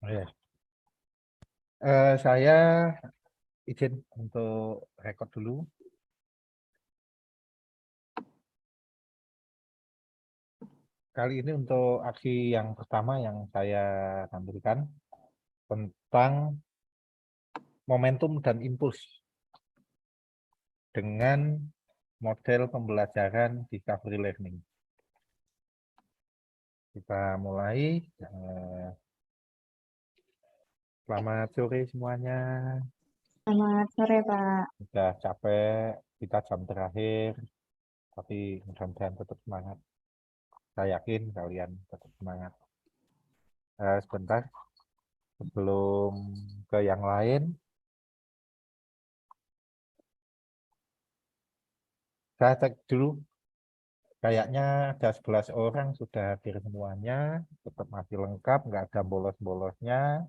Ya. Saya izin untuk rekod dulu. Kali ini untuk aksi yang pertama yang saya tampilkan tentang momentum dan impuls dengan model pembelajaran discovery learning. Kita mulai. Selamat sore semuanya. Selamat sore, Pak. Sudah capek, kita jam terakhir, tapi mudah-mudahan tetap semangat. Saya yakin kalian tetap semangat. Sebentar, sebelum ke yang lain, saya cek dulu. Kayaknya ada 11 orang sudah hadir semuanya, tetap masih lengkap, nggak ada bolos-bolosnya.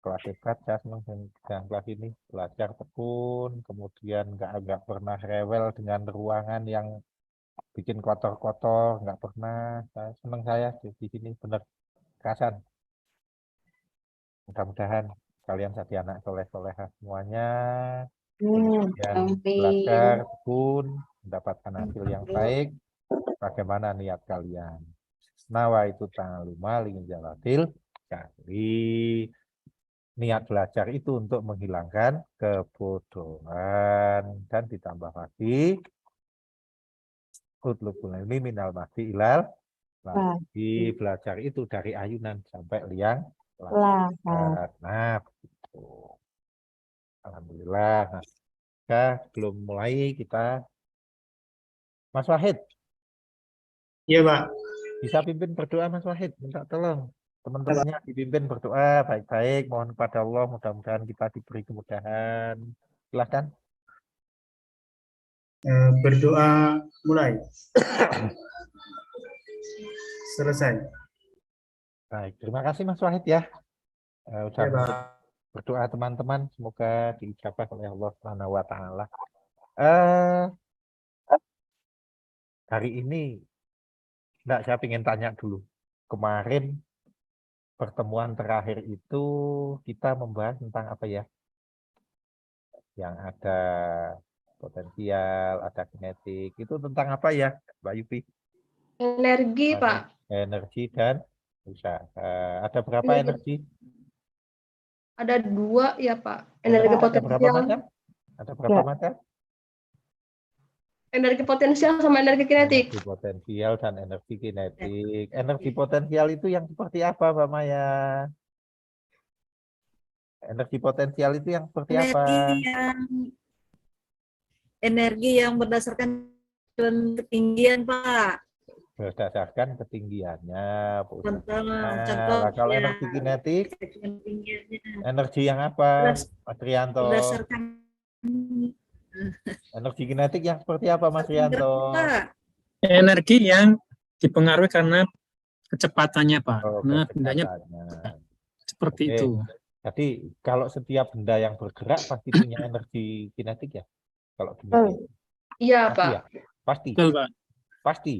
Kelas hebat, saya senang dengan kelas ini. Belajar tekun, kemudian nggak pernah rewel dengan ruangan yang bikin kotor-kotor, nggak pernah. Saya senang saya di sini, benar. Kerasan. Mudah-mudahan kalian jadi anak soleh-solehah semuanya. Kemudian belajar, tekun, mendapatkan hasil yang baik. Bagaimana niat kalian? Nawa itu ta'aluma linjaladil. Jadi niat belajar itu untuk menghilangkan kebodohan dan ditambah lagi utlubul ilmi minal mahdi ilal lagi belajar itu dari ayunan sampai liang lahat. Nah, begitu. Alhamdulillah. Nah, belum mulai kita. Mas Wahid. Iya, Pak. Bisa pimpin berdoa, Mas Wahid. Minta tolong. Teman-temannya dipimpin berdoa baik-baik. Mohon kepada Allah, mudah-mudahan kita diberi kemudahan. Silahkan. Berdoa mulai. Selesai. Baik, terima kasih Mas Wahid ya. Udah Ya, Pak. berdoa teman-teman, semoga diijabah oleh Allah Subhanahu wa Ta'ala. Hari ini saya ingin tanya dulu. Kemarin pertemuan terakhir itu kita membahas tentang apa ya? Yang ada potensial, ada kinetik. Itu tentang apa ya, Mbak Yupi? Energi, Pak. Energi dan usaha. Ada berapa energi? Ada 2 ya, Pak. Energi Ada berapa potensial. macam? Ada berapa macam? Energi potensial sama energi kinetik. Energi potensial dan energi kinetik. Energi potensial itu yang seperti apa, Mbak Maya? Energi potensial itu yang seperti apa? Energi yang berdasarkan ketinggian, Pak. Berdasarkan ketinggiannya. Contoh, Kalau energi kinetik, energi yang apa, Mas Rianto? Berdasarkan energi kinetik yang seperti apa, Mas Rianto? Energi yang dipengaruhi karena kecepatannya, Pak. Nah, bendanya seperti itu. Jadi kalau setiap benda yang bergerak pasti punya energi kinetik ya? Kalau kinetik. Iya, Pasti Pak. ya? Pasti. Betul, Pak. Pasti.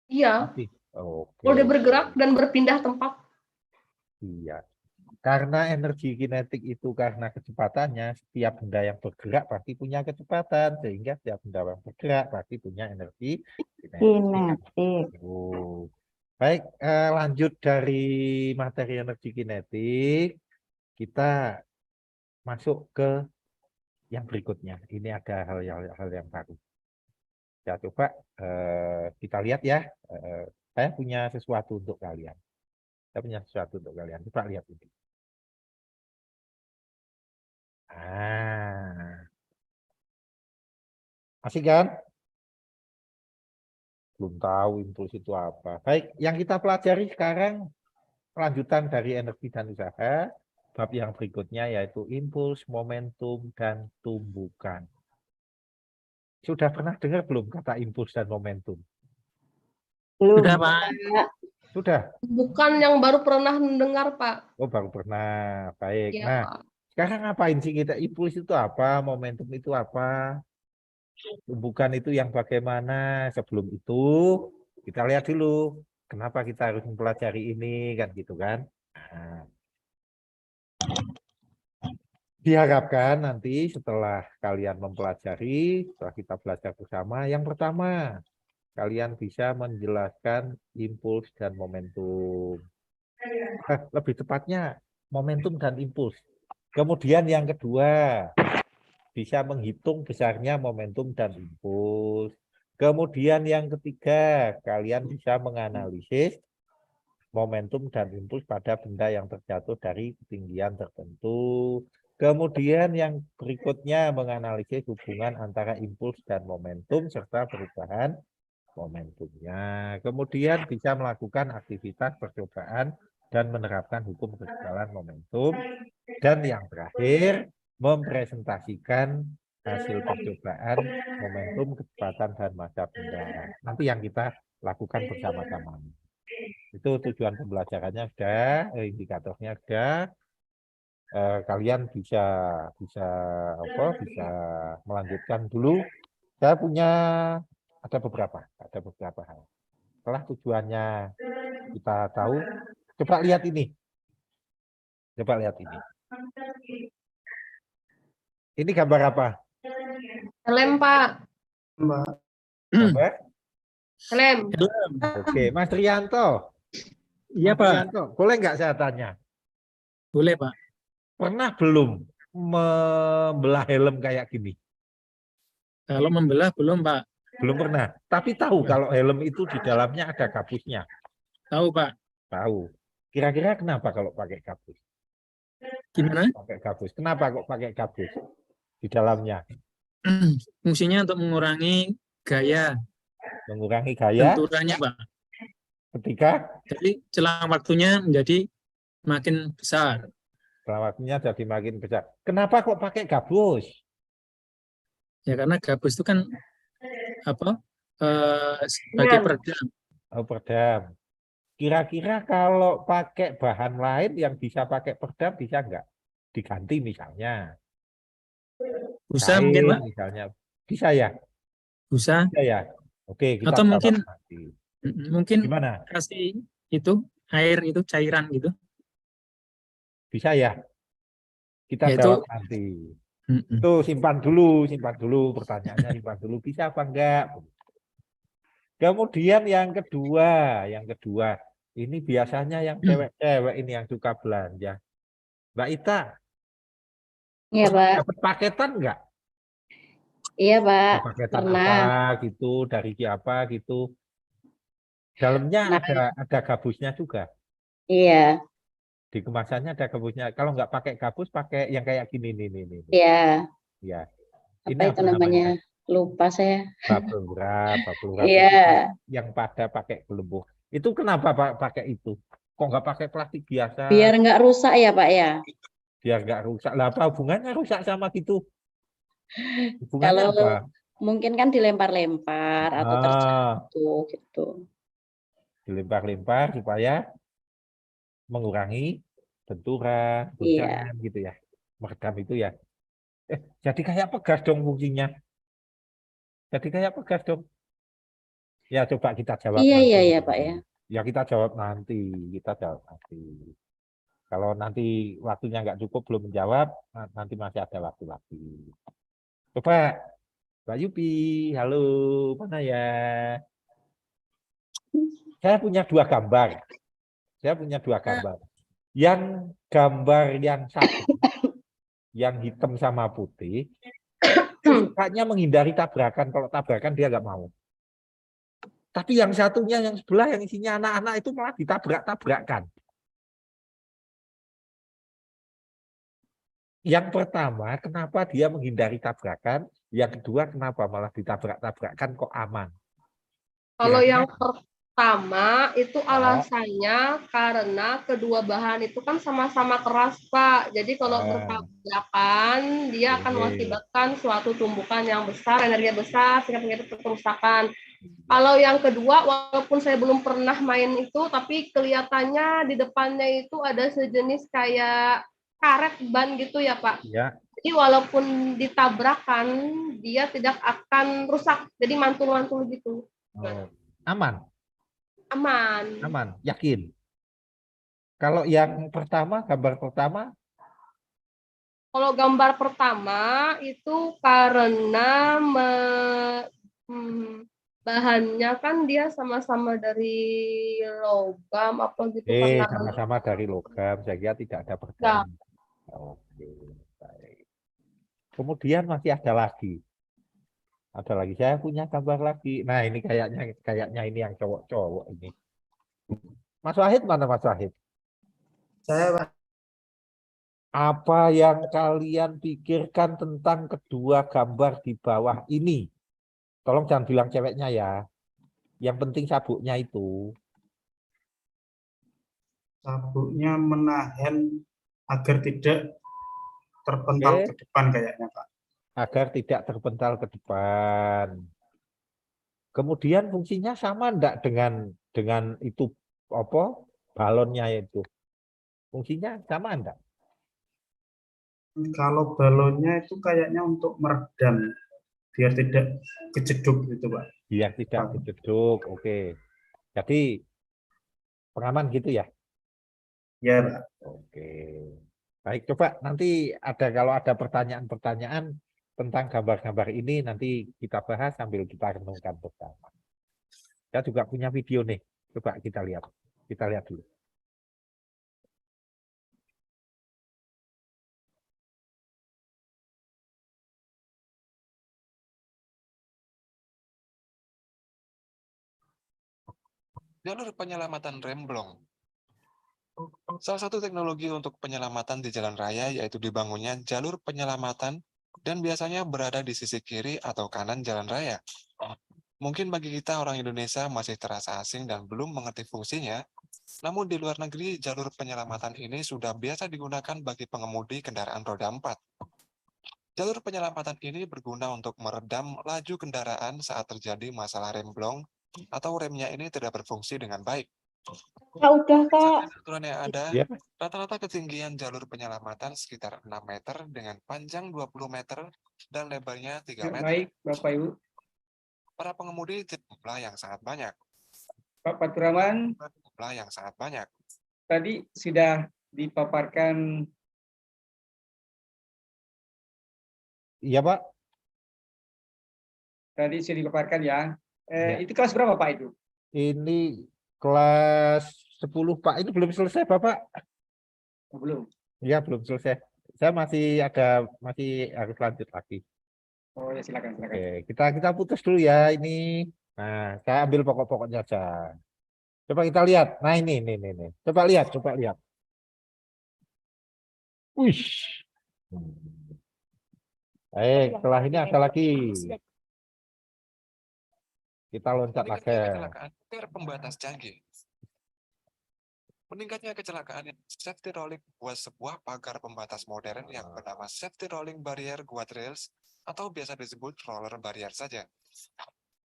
Iya. Pasti. Oke. Kalau dia bergerak dan berpindah tempat. Iya. Karena energi kinetik itu karena kecepatannya, setiap benda yang bergerak pasti punya kecepatan, sehingga setiap benda yang bergerak pasti punya energi kinetik. Baik, lanjut dari materi energi kinetik, kita masuk ke yang berikutnya. Ini ada hal yang baru. Ya, coba kita lihat ya. Saya punya sesuatu untuk kalian. Coba lihat ini. Asik kan? Belum tahu impuls itu apa. Baik, yang kita pelajari sekarang lanjutan dari energi dan usaha. Bab yang berikutnya yaitu impuls, momentum, dan tumbukan. Sudah pernah dengar belum kata impuls dan momentum? Sudah, Pak. Sudah? Bukan yang baru pernah mendengar, Pak. Oh, baru pernah. Baik. Ya, nah, Pak. Sekarang ngapain sih kita? Impuls itu apa? Momentum itu apa? Tumbukan itu yang bagaimana? Sebelum itu, kita lihat dulu. Kenapa kita harus mempelajari ini, kan gitu kan? Nah, diharapkan nanti setelah kalian mempelajari, setelah kita belajar bersama, yang pertama, kalian bisa menjelaskan impuls dan momentum. Lebih tepatnya, momentum dan impuls. Kemudian yang kedua, bisa menghitung besarnya momentum dan impuls. Kemudian yang ketiga, kalian bisa menganalisis momentum dan impuls pada benda yang terjatuh dari ketinggian tertentu. Kemudian yang berikutnya menganalisis hubungan antara impuls dan momentum serta perubahan momentumnya. Kemudian bisa melakukan aktivitas percobaan dan menerapkan hukum kekebalan momentum. Dan yang terakhir, mempresentasikan hasil percobaan momentum, kecepatan, dan massa benda. Nanti yang kita lakukan bersama-sama. Itu tujuan pembelajarannya sudah, indikatornya sudah. Kalian bisa melanjutkan dulu. Saya punya ada beberapa hal. Setelah tujuannya kita tahu, coba lihat ini. Ini gambar apa? Helm, Pak. Mbak. Gambar? Helm. Oke, Mas Rianto. Iya, Mas Pak. Rianto, boleh nggak saya tanya? Boleh, Pak. Pernah belum membelah helm kayak gini? Kalau membelah belum, Pak. Belum pernah. Tapi tahu kalau helm itu di dalamnya ada gabusnya. Tahu, Pak. Tahu. Kira-kira kenapa kalau pakai gabus? Gimana? Pakai gabus. Kenapa kok pakai gabus di dalamnya? Fungsinya untuk mengurangi gaya Mengurangi gaya benturannya, Pak. ketika Jadi celah waktunya menjadi makin besar. waktunya jadi makin besar. Kenapa kok pakai gabus? Ya karena gabus itu kan sebagai Iya. peredam. Oh, peredam. Kira-kira kalau pakai bahan lain yang bisa pakai peredam bisa nggak? Diganti misalnya. Busa Kain mungkin, Pak. misalnya. Bisa ya? Busa. Bisa ya? Oke, kita Atau jawab mungkin nanti. mungkin Gimana? kasih itu air itu cairan gitu. Bisa ya? Kita Ya, itu jawab nanti. Tuh simpan dulu pertanyaannya, simpan dulu bisa apa enggak. Kemudian yang kedua, ini biasanya yang cewek-cewek ini yang suka belanja. Mbak Ita, Iya, pernah Pak. dapat paketan enggak? Iya, Pak. Paketan Pernah. apa gitu, dari siapa gitu. Dalamnya Nah, ada gabusnya juga. iya. Di kemasannya ada gabusnya. Kalau nggak pakai gabus, pakai yang kayak gini nih. Iya. Ya. Apa Ini itu namanya? Lupa saya. bubble wrap itu Iya. yang pada pakai gelembung. Itu kenapa Pak pakai itu? Kok nggak pakai plastik biasa? Biar nggak rusak ya, Pak ya. Biar nggak rusak. Lah apa hubungannya rusak sama gitu? Hubungannya Kalau apa? mungkin kan dilempar-lempar atau terjatuh gitu. Dilempar-lempar supaya mengurangi benturan, goncangan gitu ya. Meredam itu ya. Jadi kayak pegas dong fungsinya. Jadi kayak pegas dong. Ya coba kita jawab Iya, nanti. iya, Pak ya. Ya kita jawab nanti. Kalau nanti waktunya nggak cukup belum menjawab, nanti masih ada waktu lagi. Coba Mbak Yupi, halo, mana ya? Saya punya dua gambar. Yang gambar yang satu, yang hitam sama putih, sukanya menghindari tabrakan. Kalau tabrakan dia nggak mau. Tapi yang satunya, yang sebelah, yang isinya anak-anak itu malah ditabrak-tabrakan. Yang pertama, kenapa dia menghindari tabrakan? Yang kedua, kenapa malah ditabrak-tabrakan kok aman? Kalau Kira-kira yang pertama itu alasannya karena kedua bahan itu kan sama-sama keras, Pak. Jadi kalau bertabrakan, dia akan mengakibatkan suatu tumbukan yang besar, energi besar, sehingga menyebabkan kerusakan. Kalau yang kedua, walaupun saya belum pernah main itu, tapi kelihatannya di depannya itu ada sejenis kayak karet ban gitu ya, Pak. Ya. Jadi walaupun ditabrakan, dia tidak akan rusak. Jadi mantul-mantul gitu. Aman. Aman. Yakin. Kalau yang pertama, gambar pertama, Kalau gambar pertama itu karena bahannya kan dia sama-sama dari logam apa gitu karena sama-sama dari logam, saya kira tidak ada ya, perbedaan. Oke, baik. Kemudian masih ada lagi. Ada lagi, saya punya gambar lagi. Nah, ini kayaknya ini yang cowok-cowok ini. Mas Wahid mana Mas Wahid? Saya, Pak. Apa yang kalian pikirkan tentang kedua gambar di bawah ini? Tolong jangan bilang ceweknya ya. Yang penting sabuknya itu. Sabuknya menahan agar tidak terpental Oke. ke depan kayaknya, Pak. Agar tidak terpental ke depan. Kemudian fungsinya sama enggak dengan itu apa? Balonnya itu. Fungsinya sama enggak? Kalau balonnya itu kayaknya untuk meredam, biar tidak kejeduk gitu, Pak. Biar tidak Pak. kejeduk. Oke. Jadi pengaman gitu ya. Ya, Pak. Oke. Baik, coba nanti kalau ada pertanyaan-pertanyaan tentang gambar-gambar ini nanti kita bahas sambil kita renungkan bersama. Saya juga punya video nih. Coba kita lihat. Kita lihat dulu. Jalur penyelamatan remblong. Salah satu teknologi untuk penyelamatan di jalan raya yaitu dibangunnya jalur penyelamatan dan biasanya berada di sisi kiri atau kanan jalan raya. Mungkin bagi kita orang Indonesia masih terasa asing dan belum mengerti fungsinya, namun di luar negeri jalur penyelamatan ini sudah biasa digunakan bagi pengemudi kendaraan roda 4. Jalur penyelamatan ini berguna untuk meredam laju kendaraan saat terjadi masalah remblong atau remnya ini tidak berfungsi dengan baik. Ya udah Kak. Berdasarkan aturan yang ada, Ya. rata-rata ketinggian jalur penyelamatan sekitar 6 meter dengan panjang 20 meter dan lebarnya 3 meter. Baik, Bapak Ibu. Para pengemudi jumlah yang sangat banyak. Pak Paturaman, Jumlah yang sangat banyak. tadi sudah dipaparkan. Iya, Pak. Tadi sudah dipaparkan ya. Ya. Itu kelas berapa Pak itu? Ini kelas 10, Pak. Ini belum selesai, Bapak. Oh, belum. Iya, belum selesai. Saya masih harus lanjut lagi. Oh ya silakan. Oke, kita putus dulu ya ini. Nah, saya ambil pokok-pokoknya aja. Coba kita lihat. Nah, ini. Coba lihat. Wih. Baik, setelah ini ada lagi. Kita loncat lagi. Meningkatnya kecelakaan pembatas canggih. Meningkatnya kecelakaan safety rolling buat sebuah pagar pembatas modern yang bernama safety rolling barrier guardrails atau biasa disebut roller barrier saja.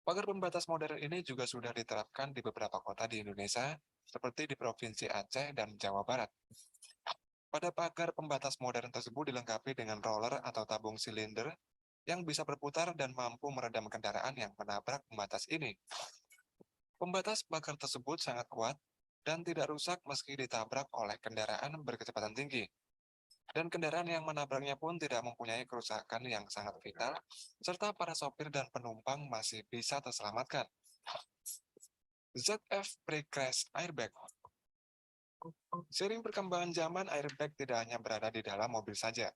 Pagar pembatas modern ini juga sudah diterapkan di beberapa kota di Indonesia, seperti di Provinsi Aceh dan Jawa Barat. Pada pagar pembatas modern tersebut dilengkapi dengan roller atau tabung silinder yang bisa berputar dan mampu meredam kendaraan yang menabrak pembatas ini. Pembatas pagar tersebut sangat kuat dan tidak rusak meski ditabrak oleh kendaraan berkecepatan tinggi. Dan kendaraan yang menabraknya pun tidak mempunyai kerusakan yang sangat vital, serta para sopir dan penumpang masih bisa terselamatkan. ZF Pre-Crash Airbag. Seiring perkembangan zaman, airbag tidak hanya berada di dalam mobil saja.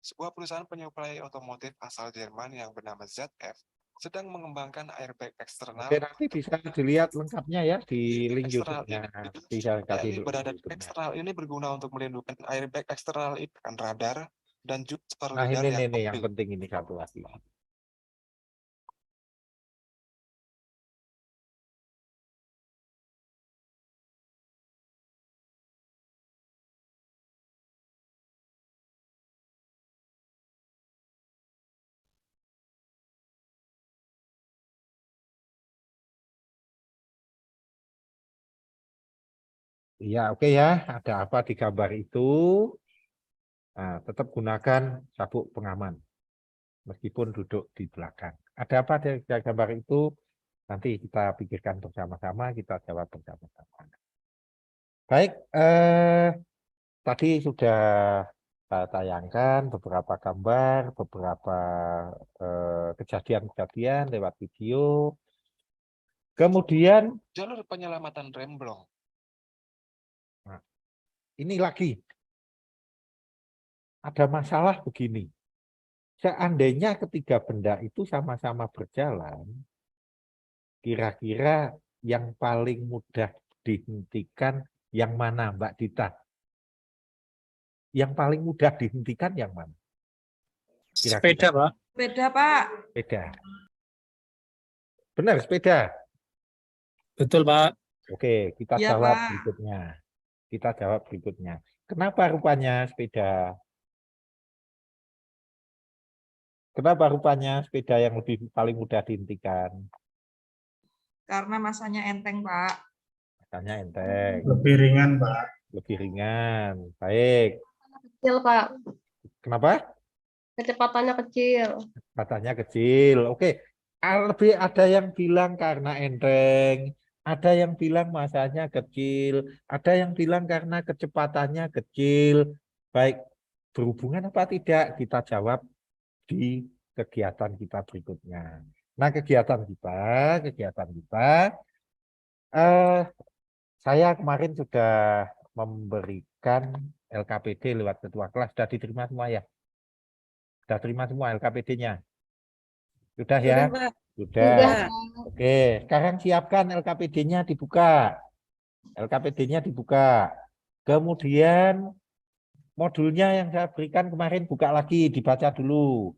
Sebuah perusahaan penyuplai otomotif asal Jerman yang bernama ZF sedang mengembangkan airbag eksternal. Oke, nanti bisa dilihat lengkapnya ya di link YouTube-nya. Bisa kasih Berada eksternal ini berguna untuk melindungi airbag eksternal ikan radar dan juga Nah, ini yang penting ini satu lagi. Iya, oke ya. Ada apa di gambar itu? Nah, tetap gunakan sabuk pengaman. Meskipun duduk di belakang. Ada apa di gambar itu? Nanti kita pikirkan bersama-sama, kita jawab bersama-sama. Baik, tadi sudah saya tayangkan beberapa gambar, beberapa kejadian-kejadian lewat video. Kemudian Jalur penyelamatan remblong. ini lagi ada masalah begini. Seandainya ketiga benda itu sama-sama berjalan, kira-kira yang paling mudah dihentikan yang mana, Mbak Dita? Yang paling mudah dihentikan yang mana? Sepeda, Pak. Beda, Pak. Sepeda. Benar, sepeda. Betul, Pak. Oke, kita Ya, jawab Pak. berikutnya. Kita jawab berikutnya. Kenapa rupanya sepeda? Kenapa rupanya sepeda yang paling mudah dihentikan? Karena masanya enteng, Pak. Makanya enteng, Lebih ringan, Pak. lebih ringan. Baik. Kecil, Pak. Kenapa? Kecepatannya kecil. Kecepatannya kecil. Oke. Lebih ada yang bilang karena enteng, ada yang bilang masanya kecil, ada yang bilang karena kecepatannya kecil. Baik, berhubungan apa tidak? Kita jawab di kegiatan kita berikutnya. Nah, kegiatan kita, saya kemarin sudah memberikan LKPD lewat ketua kelas. Sudah diterima semua ya? Sudah terima semua LKPD-nya? Sudah ya? Sudah, Pak. Sudah. Sudah. Oke, sekarang siapkan LKPD-nya dibuka. LKPD-nya dibuka. Kemudian modulnya yang saya berikan kemarin buka lagi, dibaca dulu.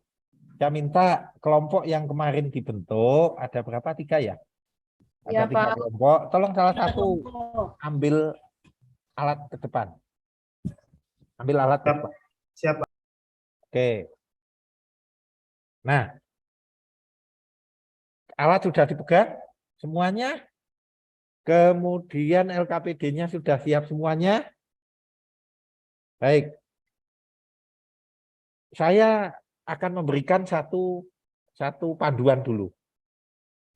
Saya minta kelompok yang kemarin dibentuk, ada berapa? 3 ya? Ada Ya, 3 Pak. kelompok. Tolong salah satu ambil alat ke depan. Ambil alat ke depan. Siapa? Oke. Nah, alat sudah dipegang semuanya. Kemudian LKPD-nya sudah siap semuanya. Baik. Saya akan memberikan satu panduan dulu.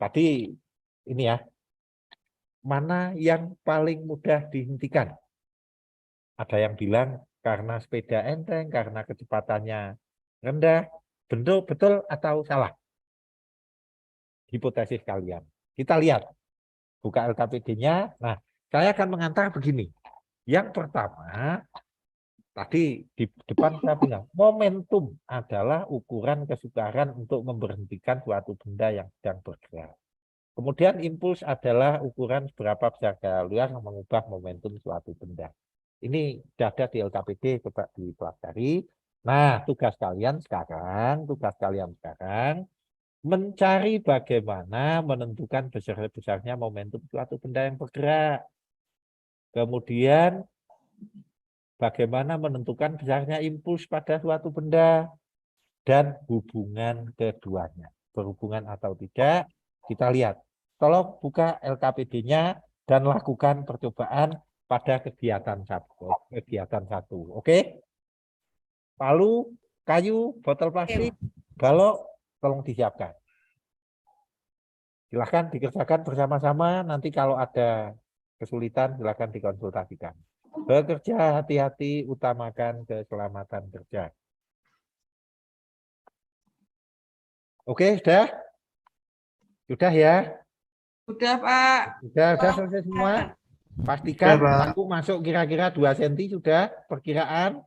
Tadi ini ya. Mana yang paling mudah dihentikan? Ada yang bilang karena sepeda enteng, karena kecepatannya rendah. Betul atau salah? Hipotesis kalian. Kita lihat. Buka LKPD-nya. Nah, saya akan mengantar begini. Yang pertama, tadi di depan saya bilang, momentum adalah ukuran kesukaran untuk memberhentikan suatu benda yang sedang bergerak. Kemudian impuls adalah ukuran seberapa besar gaya luar yang mengubah momentum suatu benda. Ini sudah ada di LKPD, coba dipelajari. Nah, tugas kalian sekarang mencari bagaimana menentukan besar-besarnya momentum suatu benda yang bergerak. Kemudian bagaimana menentukan besarnya impuls pada suatu benda dan hubungan keduanya. Berhubungan atau tidak, kita lihat. Tolong buka LKPD-nya dan lakukan percobaan pada kegiatan satu. Oke? Palu, kayu, botol plastik, balok, tolong disiapkan. Silahkan dikerjakan bersama-sama. Nanti kalau ada kesulitan, silahkan dikonsultasikan. Bekerja hati-hati, utamakan keselamatan kerja. Oke, sudah? Sudah ya? Sudah, Pak. Sudah selesai semua? Pastikan Sudah, Pak. paku masuk kira-kira 2 cm sudah perkiraan.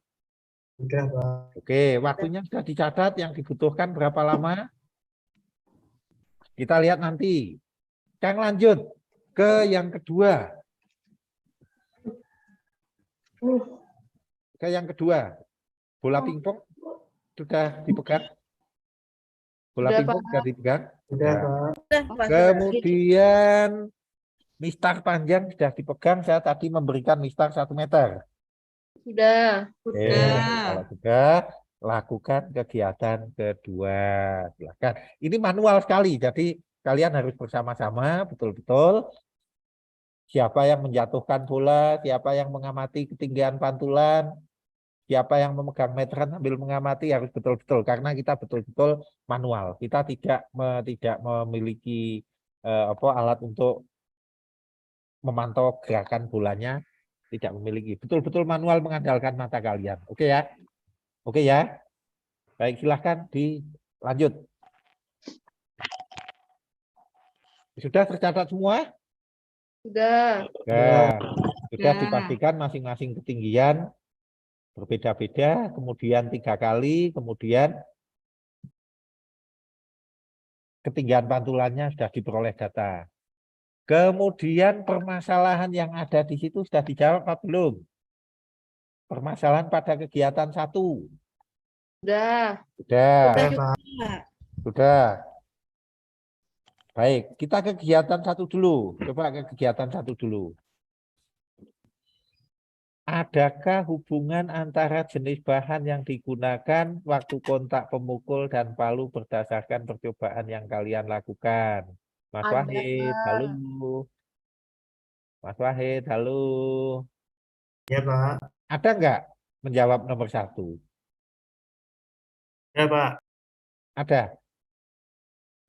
Sudah, Pak. Oke, waktunya sudah dicatat yang dibutuhkan berapa lama? Kita lihat nanti. Kang lanjut ke yang kedua. Ke yang kedua. Bola pingpong sudah dipegang? Bola Sudah, pingpong Pak. sudah dipegang? Sudah, Ya. Pak. Sudah, Pak. Kemudian mistar panjang sudah dipegang. Saya tadi memberikan mistar 1 meter. Sudah. Oke, Sudah. kalau sudah, lakukan kegiatan kedua. Silakan. Ini manual sekali, jadi kalian harus bersama-sama betul-betul. Siapa yang menjatuhkan bola, siapa yang mengamati ketinggian pantulan, siapa yang memegang meteran sambil mengamati harus betul-betul karena kita betul-betul manual. Kita tidak memiliki alat untuk memantau gerakan bolanya, Tidak memiliki. Betul-betul manual mengandalkan mata kalian. Oke ya? Oke ya? Baik, silahkan dilanjut. Sudah tercatat semua? Sudah. Sudah Sudah. dipastikan masing-masing ketinggian berbeda-beda, kemudian 3 kali, kemudian ketinggian pantulannya sudah diperoleh data. Kemudian permasalahan yang ada di situ sudah dijawab apa belum? Permasalahan pada kegiatan 1. Sudah. Sudah. Sudah, Pak. Sudah. Baik, kita ke kegiatan 1 dulu. Coba ke kegiatan 1 dulu. Adakah hubungan antara jenis bahan yang digunakan waktu kontak pemukul dan palu berdasarkan percobaan yang kalian lakukan? Mas Ada, Wahid, Pak. halo. Mas Wahid, halo. Ya, Pak. Ada nggak menjawab nomor 1? Ya, Pak. Ada?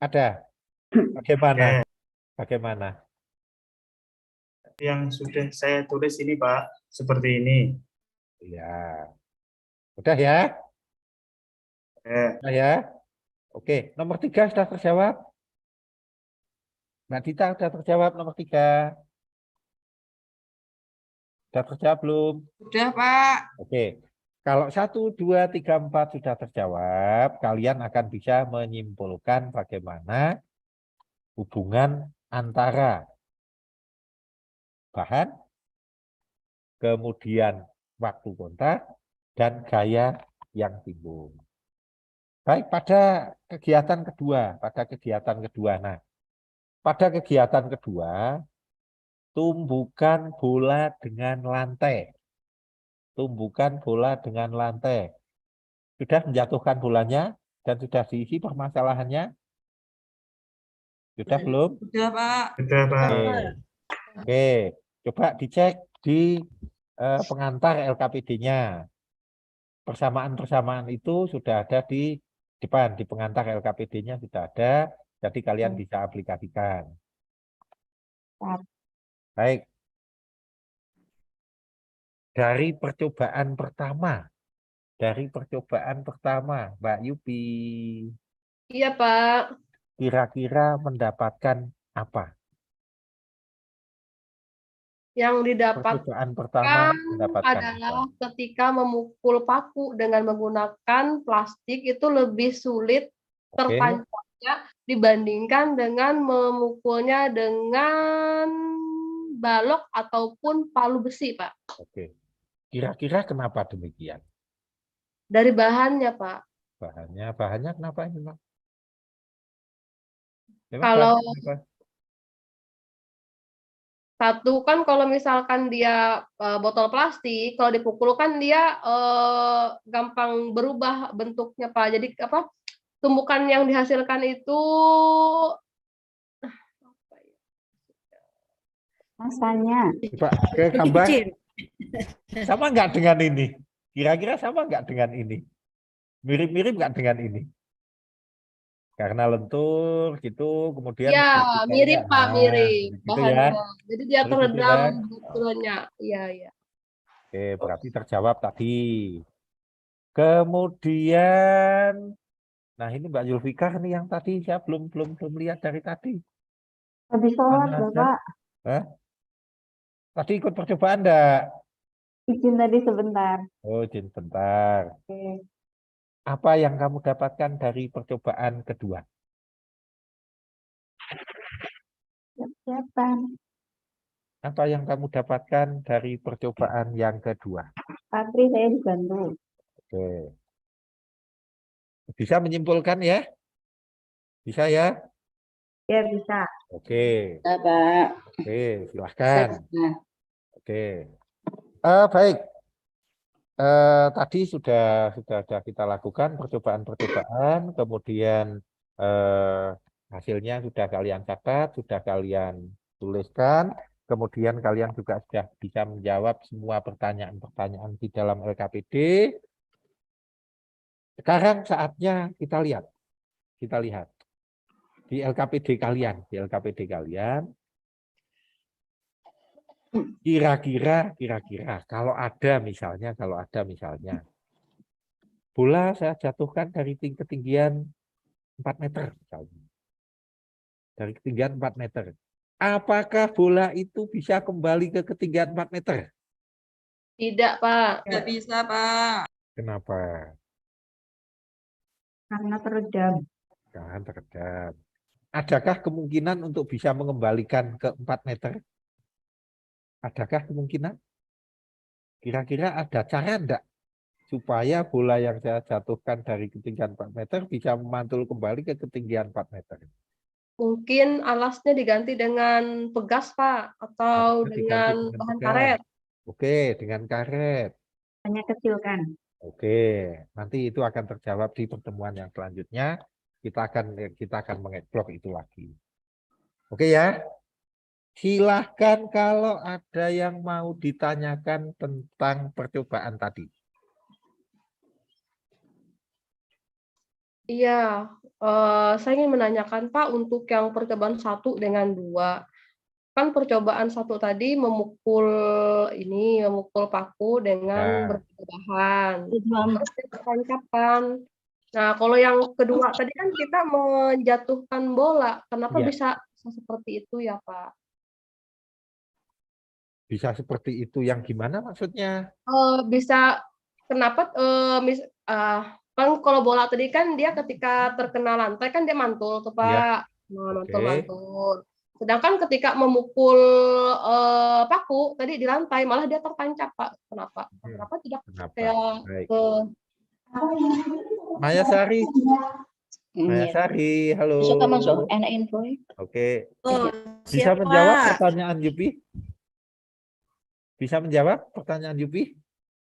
Ada? Bagaimana? Ya. Bagaimana? Yang sudah saya tulis ini, Pak, seperti ini. Ya. Udah ya? Udah ya? Oke, nomor 3 sudah terjawab? Mbak Dita sudah terjawab nomor 3? Sudah terjawab belum? Sudah, Pak. Oke. Kalau 1, 2, 3, 4 sudah terjawab, kalian akan bisa menyimpulkan bagaimana hubungan antara bahan, kemudian waktu kontak, dan gaya yang timbul. Baik, pada kegiatan kedua. Nah, pada kegiatan kedua, tumbukan bola dengan lantai. Tumbukan bola dengan lantai. Sudah menjatuhkan bolanya dan sudah diisi permasalahannya? Sudah belum? Sudah, Pak. Sudah, Pak. Oke, coba dicek di pengantar LKPD-nya. Persamaan-persamaan itu sudah ada di depan, di pengantar LKPD-nya sudah ada, jadi kalian bisa aplikasikan. Baik. Dari percobaan pertama, Mbak Yupi, Iya, Pak. kira-kira mendapatkan apa? Yang didapatkan Percobaan pertama mendapatkan adalah apa? ketika memukul paku dengan menggunakan plastik itu lebih sulit Oke. tertancapnya dibandingkan dengan memukulnya dengan balok ataupun palu besi, Pak. Oke. Kira-kira kenapa demikian? Dari bahannya, Pak. Bahannya kenapa ini, Pak? Memang Kalau bahannya kenapa? satu kan kalau misalkan dia botol plastik, kalau dipukul kan dia gampang berubah bentuknya, Pak. Jadi apa? Tumbukan yang dihasilkan itu Masanya. Coba ke gambar. Sama nggak dengan ini? Kira-kira sama nggak dengan ini? Mirip-mirip nggak dengan ini? Karena lentur gitu, kemudian ya mirip, Pak, mirip gitu bahannya. ya. Jadi dia Mirip gitu teredam ya. betulnya. Iya, iya. Oke, berarti terjawab tadi. Kemudian, nah ini Mbak Zulfikar nih yang tadi saya belum lihat dari tadi. Habis sholat, Mana ada? Bapak. Hah? Tadi ikut percobaan enggak? Izin tadi sebentar. Oh, izin bentar. Oke. Apa yang kamu dapatkan dari percobaan kedua? Siap-siapan. Apa yang kamu dapatkan dari percobaan yang kedua? Patri saya dibantu. Oke. Bisa menyimpulkan ya? Bisa ya? Ya bisa. Oke. Bisa, Pak. Oke, silahkan. Nah, Oke. Baik. Tadi sudah kita lakukan percobaan-percobaan, kemudian hasilnya sudah kalian catat, sudah kalian tuliskan, kemudian kalian juga sudah bisa menjawab semua pertanyaan-pertanyaan di dalam LKPD. Sekarang saatnya kita lihat di LKPD kalian, Kira-kira kalau ada misalnya bola saya jatuhkan dari ketinggian 4 meter misalnya. Dari ketinggian 4 meter. Apakah bola itu bisa kembali ke ketinggian 4 meter? Tidak, Pak. Nggak bisa, Pak. Kenapa? Karena teredam. Kan teredam. Adakah kemungkinan untuk bisa mengembalikan ke 4 meter? Adakah kemungkinan? Kira-kira ada cara enggak supaya bola yang saya jatuhkan dari ketinggian 4 meter bisa memantul kembali ke ketinggian 4 meter? Mungkin alasnya diganti dengan pegas, Pak, atau Alasnya diganti dengan dengan bahan pegas. karet. Oke, dengan karet. Hanya kecilkan. Oke, nanti itu akan terjawab di pertemuan yang selanjutnya. Kita akan mengeksplor itu lagi. Oke ya. Silahkan kalau ada yang mau ditanyakan tentang percobaan tadi. Iya, saya ingin menanyakan, Pak, untuk yang percobaan 1 dengan 2. Kan percobaan 1 tadi memukul paku dengan Ya. berbeda bahan. Terus dia tertancapkan. Nah, kalau yang kedua tadi kan kita menjatuhkan bola. Kenapa Ya. bisa seperti itu ya, Pak? Bisa seperti itu yang gimana maksudnya? Bisa kenapa, kan kalau bola tadi kan dia ketika terkena lantai kan dia mantul tuh, Ya. Pak. Nah, Oke. mantul-mantul. Sedangkan ketika memukul, paku tadi di lantai malah dia tertancap, Pak. Kenapa? Kenapa tidak Kenapa? kayak Baik. ke Maya Sari. Maya Iya. Sari, halo. Besok kan masuk enak info. Oke. Oh, Bisa siap, menjawab Pak. pertanyaan Yupi? Bisa menjawab pertanyaan Yupi?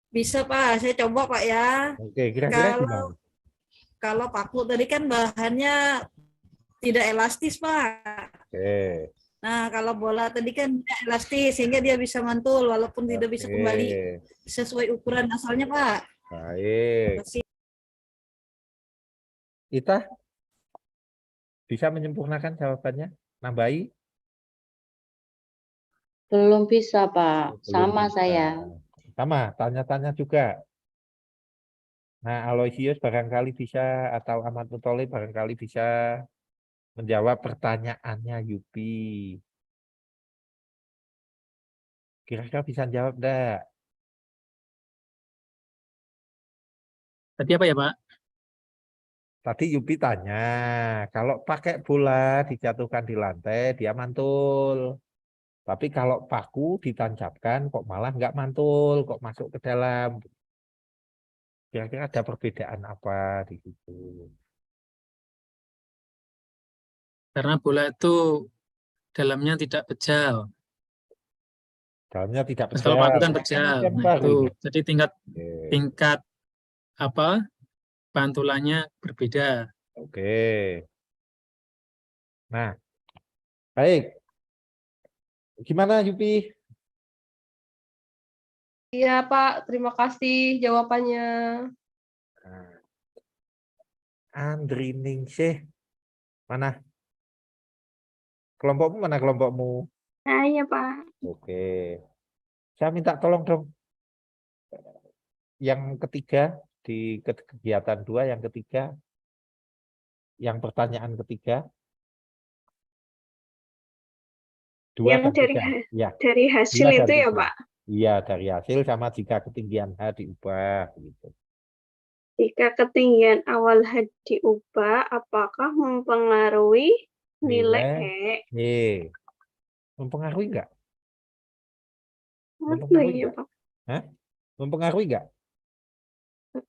Bisa, Pak. Saya coba, Pak, ya. Oke, kira-kira Kalau gimana? kalau paku tadi kan bahannya tidak elastis, Pak. Oke. Nah, kalau bola tadi kan elastis sehingga dia bisa mantul walaupun tidak bisa kembali Oke. sesuai ukuran asalnya, Pak. Baik. Ita bisa menyempurnakan jawabannya? Nambahi? Belum bisa, Pak. Belum Sama bisa. saya. Sama, tanya-tanya juga. Nah, Aloysius barangkali bisa, atau Ahmad Muthalib barangkali bisa menjawab pertanyaannya Yupi. Kira-kira bisa jawab enggak? Tadi apa ya, Pak? Tadi Yupi tanya, kalau pakai bola dijatuhkan di lantai, dia mantul. Tapi kalau paku ditancapkan, kok malah nggak mantul, kok masuk ke dalam. Kira-kira ada perbedaan apa di situ? Karena bola itu dalamnya tidak bejal. Dalamnya tidak Nah, kalau paku bejal. kan bejal. Yang Nah, baru itu. ini. Jadi Oke. tingkat apa pantulannya berbeda. Oke. Nah, baik. Gimana Yupi? Iya, Pak. Terima kasih jawabannya. Nah. Andri Ningsih. Mana? Kelompokmu mana kelompokmu? Iya, Pak. Oke. Saya minta tolong dong. Yang ketiga, di kegiatan 2, yang ketiga. Yang pertanyaan ketiga. 2 Yang dan 3. Ya. dari hasil 2 dan itu ya, 3. Pak. Iya, dari hasil sama jika ketinggian H diubah. Gitu. Jika ketinggian awal H diubah, apakah mempengaruhi nilai E? E. Mempengaruhi enggak? Apa Mempengaruhi ya, enggak? Pak? Hah? Mempengaruhi enggak?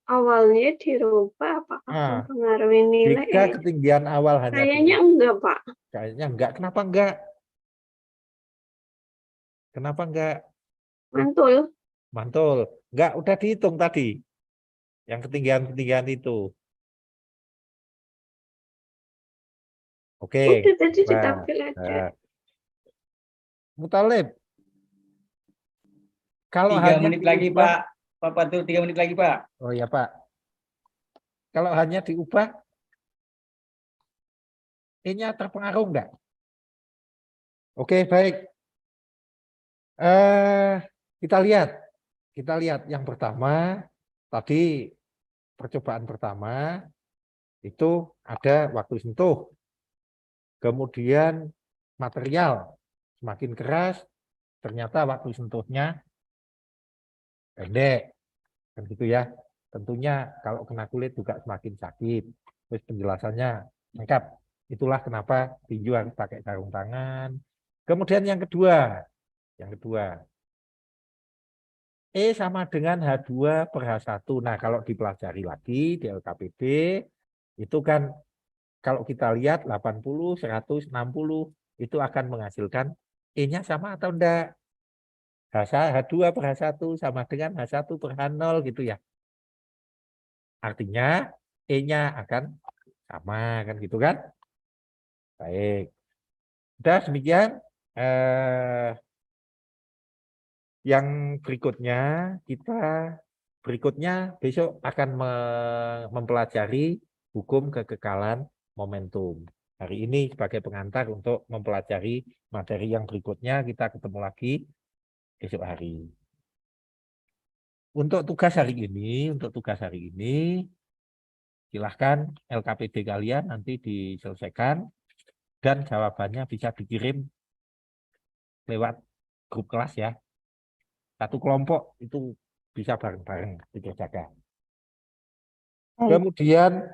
Awalnya dirubah, apakah Ah, mempengaruhi nilai jika E? ketinggian awal hanya Kayaknya enggak, Pak. kayaknya enggak. Kenapa enggak? Kenapa enggak? Mantul. Mantul. Enggak, udah dihitung tadi. Yang ketinggian-ketinggian itu. Oke. Udah tadi Nah, ditampil aja. Muthalib. Kalau 3 hanya menit lagi, diubah, Pak. Pak Fatul, 3 menit lagi, Pak. oh ya Pak. Kalau hanya diubah, E-nya terpengaruh enggak? Oke, baik. Kita lihat yang pertama tadi, percobaan pertama itu ada waktu sentuh, kemudian material semakin keras, ternyata waktu sentuhnya pendek, kan gitu ya. Tentunya kalau kena kulit juga semakin sakit. Terus penjelasannya lengkap. Itulah kenapa tinju harus pakai sarung tangan. Kemudian yang kedua, E sama dengan H2 per H1. Nah, kalau dipelajari lagi di LKPD, itu kan kalau kita lihat 80, 100, 60, itu akan menghasilkan E-nya sama atau enggak? H2 per H1 sama dengan H1 per H0 gitu ya. Artinya E-nya akan sama, kan gitu kan? Baik. Udah demikian. Yang berikutnya besok akan mempelajari hukum kekekalan momentum. Hari ini sebagai pengantar untuk mempelajari materi yang berikutnya, kita ketemu lagi esok hari. Untuk tugas hari ini, silahkan LKPD kalian nanti diselesaikan dan jawabannya bisa dikirim lewat grup kelas ya. Satu kelompok itu bisa bareng-bareng dikerjakan. Kemudian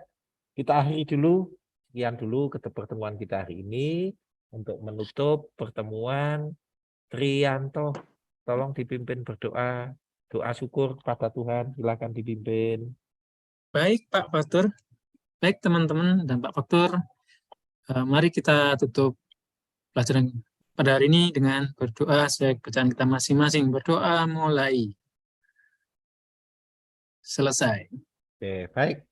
kita akhiri dulu, sekian dulu pertemuan kita hari ini. Untuk menutup pertemuan, Trianto, tolong dipimpin berdoa, doa syukur kepada Tuhan, silakan dipimpin. Baik Pak Fatur, baik teman-teman dan Pak Fatur, mari kita tutup pelajaran pada hari ini dengan berdoa sesuai bacaan kita masing-masing. Berdoa mulai. Selesai. Oke, baik.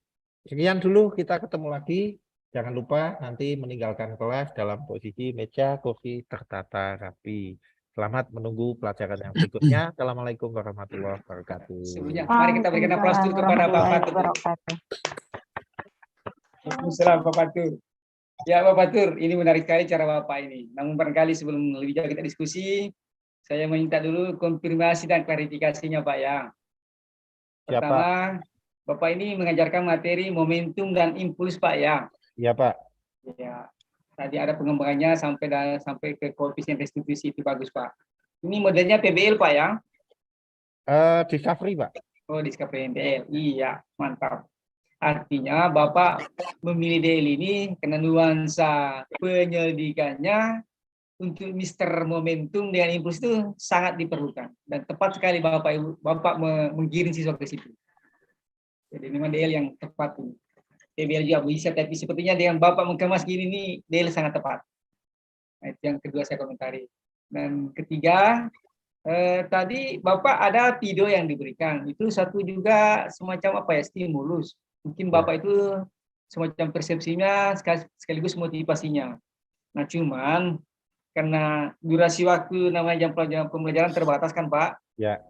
Sekian dulu, kita ketemu lagi. Jangan lupa nanti meninggalkan kelas dalam posisi meja, kursi tertata rapi. Selamat menunggu pelajaran yang berikutnya. Assalamualaikum warahmatullahi wabarakatuh. Sebelumnya, mari kita berikan aplaus dulu kepada Pak Fatur. Waalaikumsalam Pak Fatur. Ya Pak Fatur, ini menarik sekali cara Bapak ini. Namun barangkali sebelum lebih jauh kita diskusi, saya minta dulu konfirmasi dan klarifikasinya Pak ya. Pertama, Bapak ini mengajarkan materi momentum dan impuls Pak ya. Iya Pak. Ya, tadi ada pengembangannya sampai ke koefisien restitusi, itu bagus Pak. Ini modelnya PBL Pak ya? Discovery Pak. Oh, Discovery DL. Iya, mantap. Artinya Bapak memilih DL ini karena nuansa penyelidikannya untuk Mister Momentum dengan impuls itu sangat diperlukan. Dan tepat sekali Bapak menggiring siswa ke situ. Jadi memang DL yang tepat ini. PBL juga bisa, tapi sepertinya dengan Bapak mengemas gini nih, DL sangat tepat. Nah, itu yang kedua saya komentari. Dan ketiga, tadi Bapak ada video yang diberikan. Itu satu juga semacam apa ya, stimulus. Mungkin Bapak itu semacam persepsinya sekaligus motivasinya. Nah, cuman karena durasi waktu namanya jam pembelajaran terbatas kan Pak? Ya.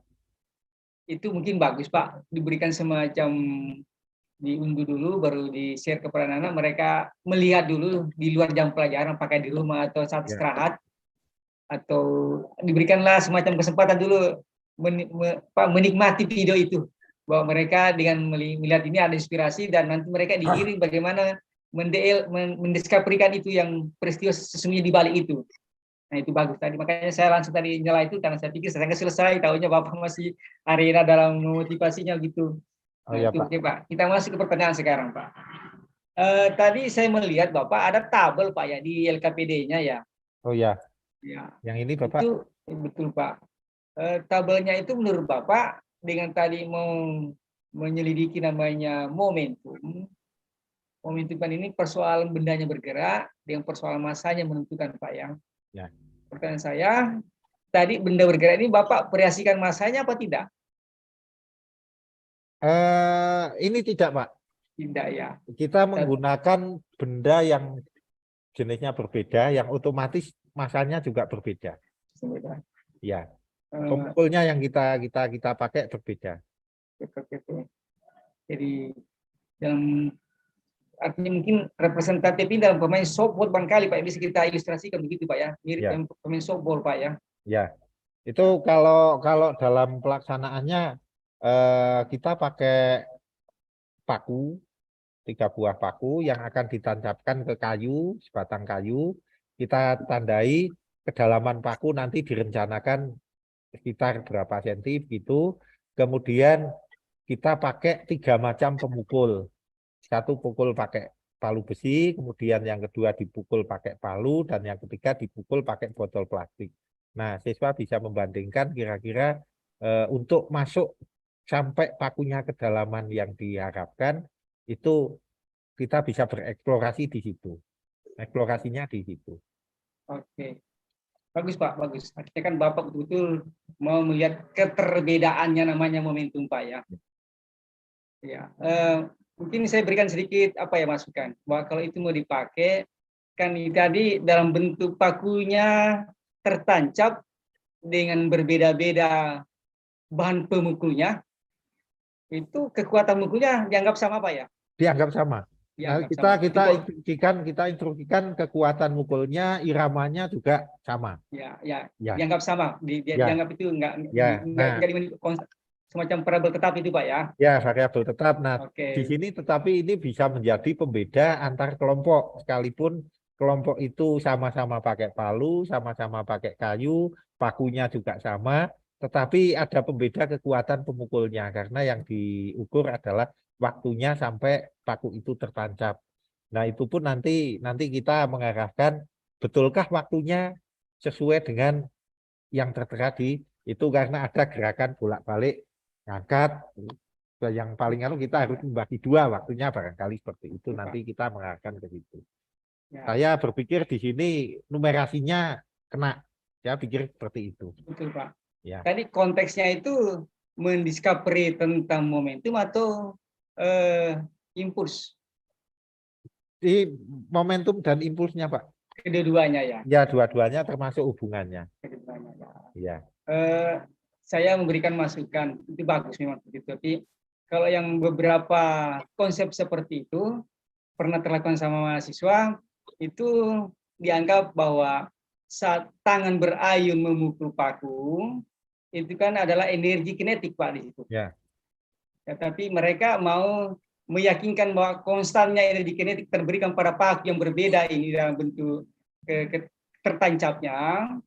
Itu mungkin bagus Pak, diberikan semacam diunduh dulu baru di-share kepada anak-anak, mereka melihat dulu di luar jam pelajaran, pakai di rumah atau saat istirahat, atau diberikanlah semacam kesempatan dulu menikmati video itu, bahwa mereka dengan melihat ini ada inspirasi dan nanti mereka digiring bagaimana mendiscoverykan itu yang peristiwa sesungguhnya di balik itu. Nah itu bagus tadi, makanya saya langsung tadi nyela itu karena saya pikir saya nggak selesai, tahunya Bapak masih arena dalam motivasinya gitu. Nah, oh ya itu, Pak. Oke Pak, kita masuk ke pertanyaan sekarang Pak. Tadi saya melihat Bapak ada tabel Pak ya di LKPD-nya ya. Oh ya. Ya. Yang ini Bapak. Itu betul Pak. Tabelnya itu menurut Bapak dengan tadi mau menyelidiki namanya momentum. Momentum kan ini persoalan bendanya bergerak dengan persoalan masanya menentukan Pak ya. Ya. Pertanyaan saya, tadi benda bergerak ini Bapak variasikan masanya apa tidak? Ini tidak Pak. Tidak ya. Kita menggunakan benda yang jenisnya berbeda, yang otomatis masanya juga berbeda. Ya. Pembukulnya yang kita pakai berbeda. Jadi dalam artinya mungkin representatif ini dalam pemain softball barangkali Pak, bisa kita ilustrasikan begitu Pak ya, mirip dengan pemain softball Pak ya. Ya. Itu kalau dalam pelaksanaannya kita pakai paku, 3 buah paku yang akan ditancapkan ke kayu, sebatang kayu. Kita tandai kedalaman paku nanti direncanakan sekitar berapa senti begitu. Kemudian kita pakai 3 macam pemukul. Satu pukul pakai palu besi, kemudian yang kedua dipukul pakai palu, dan yang ketiga dipukul pakai botol plastik. Nah, siswa bisa membandingkan kira-kira untuk masuk sampai pakunya kedalaman yang diharapkan, itu kita bisa bereksplorasi di situ. Eksplorasinya di situ. Oke. Bagus Pak, bagus. Artinya kan Bapak betul-betul mau melihat keterbedaannya namanya momentum Pak ya. Ya, mungkin saya berikan sedikit masukan bahwa kalau itu mau dipakai kan tadi dalam bentuk pakunya tertancap dengan berbeda-beda bahan pemukulnya, itu kekuatan mukulnya dianggap sama Pak ya? Dianggap sama. Nah, kita instruksikan kekuatan mukulnya, iramanya juga sama. Ya, dianggap sama. Dianggap itu enggak semacam variabel tetap itu Pak ya? Ya, variabel tetap. Nah, di sini tetapi ini bisa menjadi pembeda antar kelompok, sekalipun kelompok itu sama-sama pakai palu, sama-sama pakai kayu, pakunya juga sama, tetapi ada pembeda kekuatan pemukulnya karena yang diukur adalah waktunya sampai paku itu tertancap. Nah, itu pun nanti kita mengarahkan betulkah waktunya sesuai dengan yang tertera di itu, karena ada gerakan bolak-balik ngangkat. Yang paling kita harus membagi 2 waktunya, barangkali seperti itu. Nanti kita mengarahkan ke situ. Ya. Saya berpikir di sini numerasinya kena. Saya pikir seperti itu. Betul Pak. Ya. Tadi konteksnya itu mendiscovery tentang momentum atau impuls? Di momentum dan impulsnya Pak. Kedua-duanya ya? Ya, dua-duanya termasuk hubungannya. Kedua-duanya ya. Saya memberikan masukan, itu bagus memang begitu. Tapi kalau yang beberapa konsep seperti itu pernah terlakukan sama mahasiswa, itu dianggap bahwa saat tangan berayun memukul paku, itu kan adalah energi kinetik Pak di situ. Ya. Ya, tapi mereka mau meyakinkan bahwa konstannya energi kinetik terberikan pada paku yang berbeda ini dalam bentuk tertancapnya,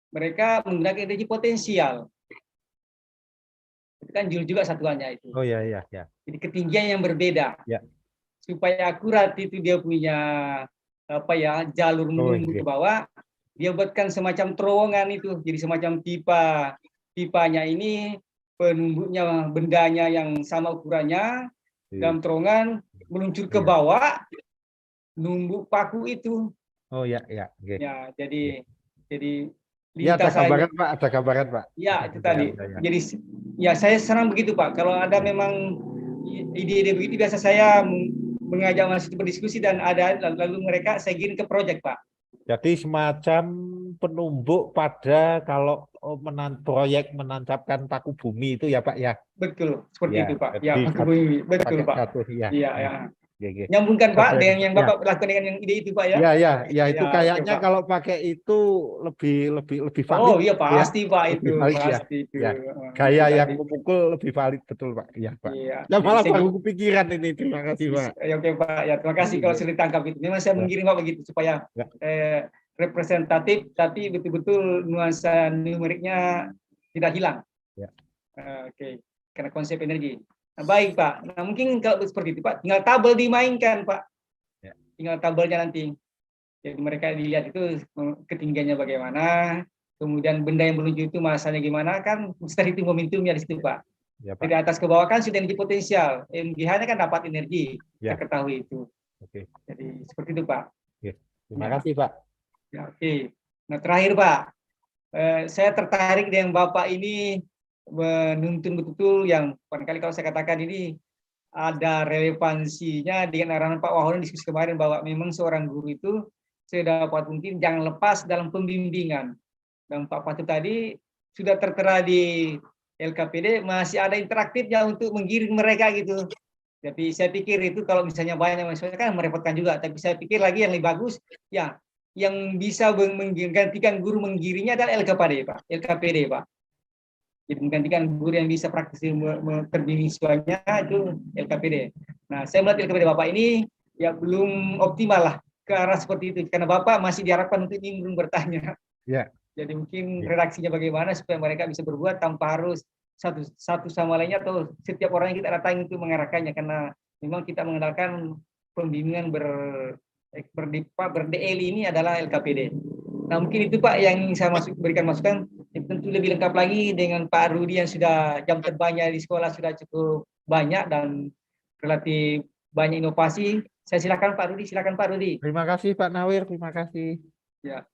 mereka menggunakan energi potensial. Itu kan joule juga satuannya itu. Oh ya. Jadi ketinggian yang berbeda. Ya. Supaya akurat itu dia punya jalur menumbuh ke bawah, dia buatkan semacam terowongan itu. Jadi semacam pipanya ini penumbuknya bendanya yang sama ukurannya dalam terowongan meluncur ke bawah, numbuk paku itu. Oh ya. Ya, jadi ada gambaran Pak, ada gambaran Pak. Ya, itu tadi. Jadi ya saya senang begitu Pak. Kalau ada memang ide-ide begitu, biasa saya mengajak mahasiswa berdiskusi dan ada lalu mereka saya kirim ke proyek Pak. Jadi semacam penumbuk pada kalau proyek menancapkan paku bumi itu ya Pak ya. Betul, seperti itu Pak. Ya, paku bumi, betul Pak. Iya. Nyambungkan Pak dengan yang Bapak lakukan dengan yang ide itu Pak ya. Ya itu kayaknya kalau pakai itu lebih valid. Oh iya pasti ya. Pak itu pasti itu. Ya. Gaya yang memukul lebih valid, betul Pak. Iya Pak. Iya. Ya malah baru kepikiran ini. Terima kasih Pak. Oke Pak. Ya terima kasih kalau sudah ditangkap itu. Memang saya mengirim Pak begitu supaya representatif tapi betul-betul nuansa numeriknya tidak hilang. Ya. Oke. Karena konsep energi. Nah, baik Pak. Nah mungkin kalau seperti itu Pak, tinggal tabel dimainkan Pak. Ya. Tinggal tabelnya nanti. Jadi mereka dilihat itu ketinggiannya bagaimana, kemudian benda yang meluncur itu masanya gimana, kan setelah itu momentumnya di situ Pak. Ya, Pak. Dari atas ke bawah kan sudah energi potensial, MGH-nya kan dapat energi, ya. Kita ketahui itu. Oke. Jadi seperti itu Pak. Ya. Terima kasih Pak. Ya, oke. Nah terakhir Pak, saya tertarik dengan Bapak ini menuntun betul-betul yang barangkali kalau saya katakan ini ada relevansinya dengan arahan Pak Wahono diskusi kemarin bahwa memang seorang guru itu sedapat mungkin jangan lepas dalam pembimbingan. Dan Pak Fatur tadi sudah tertera di LKPD masih ada interaktifnya untuk menggiring mereka gitu. Tapi saya pikir itu kalau misalnya banyak mahasiswa kan merepotkan juga. Tapi saya pikir lagi yang lebih bagus ya yang bisa menggantikan guru menggiringnya adalah LKPD, Pak. Jadi menggantikan guru yang bisa praktis terbimbing siswanya itu LKPD. Nah, saya melihat LKPD Bapak ini ya belum optimal lah ke arah seperti itu, karena Bapak masih diharapkan untuk nimbrung bertanya. Ya. Jadi mungkin redaksinya bagaimana supaya mereka bisa berbuat tanpa harus satu sama lainnya atau setiap orang yang kita datangi itu mengarahkannya, karena memang kita mengandalkan pembimbingan ber-DL ini adalah LKPD. Nah, mungkin itu Pak yang saya berikan masukan. Tentu lebih lengkap lagi dengan Pak Rudi yang sudah jam terbangnya di sekolah sudah cukup banyak dan relatif banyak inovasi. Saya silakan Pak Rudi, Terima kasih Pak Nawir, terima kasih. Ya,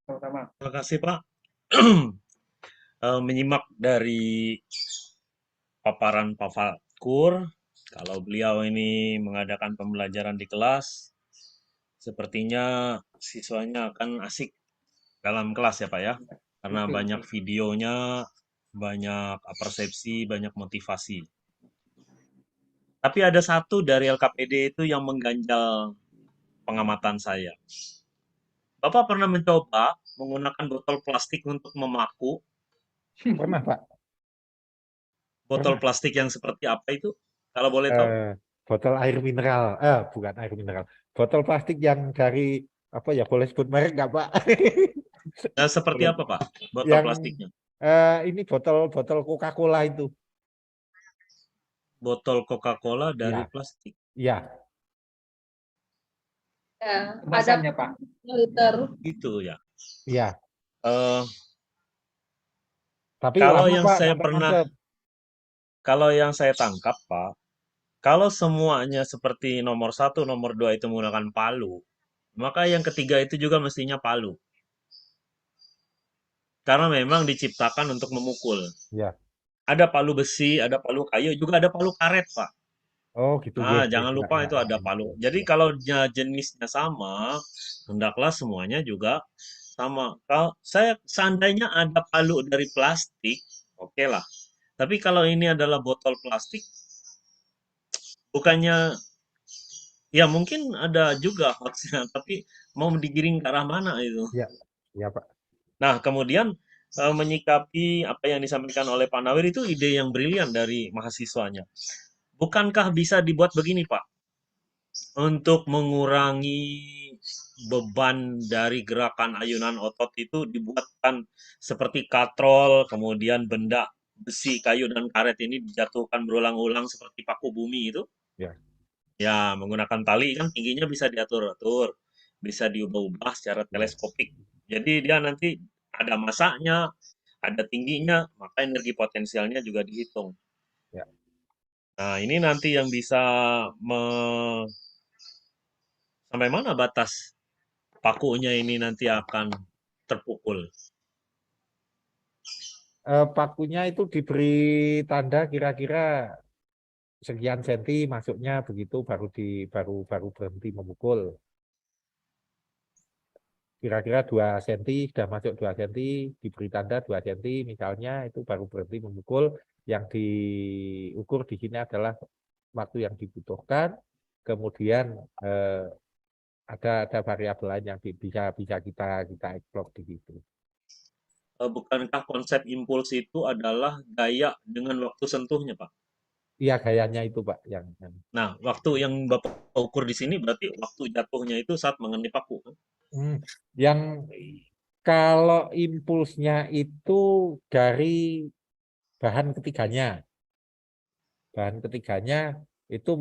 sama-sama. Terima kasih Pak. Menyimak dari paparan Pak Fakur, kalau beliau ini mengadakan pembelajaran di kelas, sepertinya siswanya akan asik dalam kelas ya Pak ya, karena banyak videonya, banyak persepsi, banyak motivasi. Tapi ada satu dari LKPD itu yang mengganjal pengamatan saya. Bapak pernah mencoba menggunakan botol plastik untuk memaku? Pernah Pak. Botol plastik yang seperti apa itu? Kalau boleh tahu. Botol air mineral, bukan air mineral. Botol plastik yang dari apa ya, boleh sebut merek nggak Pak? Seperti apa Pak botol plastiknya? Ini botol Coca-Cola itu. Botol Coca-Cola dari plastik. Iya. Ya, Kemasannya Pak. Liter. Gitu ya. Iya. Tapi kalau lama, yang Pak, saya pernah, kalau yang saya tangkap Pak, kalau semuanya seperti nomor 1, nomor 2 itu menggunakan palu, maka yang ketiga itu juga mestinya palu. Karena memang diciptakan untuk memukul. Ya. Ada palu besi, ada palu kayu, juga ada palu karet, Pak. Oh, gitu. Jangan lupa itu ada palu. Jadi kalau jenisnya sama, hendaklah semuanya juga sama. Kalau saya seandainya ada palu dari plastik, oke lah. Tapi kalau ini adalah botol plastik, bukannya ya mungkin ada juga hoaxnya, tapi mau digiring ke arah mana itu? Ya Pak. Nah, kemudian menyikapi apa yang disampaikan oleh Pak Nawir itu ide yang brilian dari mahasiswanya. Bukankah bisa dibuat begini, Pak? Untuk mengurangi beban dari gerakan ayunan otot itu dibuatkan seperti katrol, kemudian benda besi, kayu, dan karet ini dijatuhkan berulang-ulang seperti paku bumi itu. Ya, menggunakan tali kan tingginya bisa diatur-atur, bisa diubah-ubah secara teleskopik. Jadi dia nanti ada masanya, ada tingginya, maka energi potensialnya juga dihitung. Nah, ini nanti yang bisa sampai mana batas pakunya ini nanti akan terpukul. Pakunya itu diberi tanda kira-kira sekian senti masuknya, begitu baru berhenti memukul. Kira-kira 2 cm, sudah masuk 2 cm, diberi tanda 2 cm misalnya, itu baru berhenti memukul. Yang diukur di sini adalah waktu yang dibutuhkan, kemudian ada variabel lain yang bisa kita eksplor di situ. Bukankah konsep impuls itu adalah gaya dengan waktu sentuhnya, Pak? Iya, gayanya itu, Pak. Nah, waktu yang Bapak ukur di sini berarti waktu jatuhnya itu saat mengenai paku. Yang kalau impulsnya itu dari bahan ketiganya itu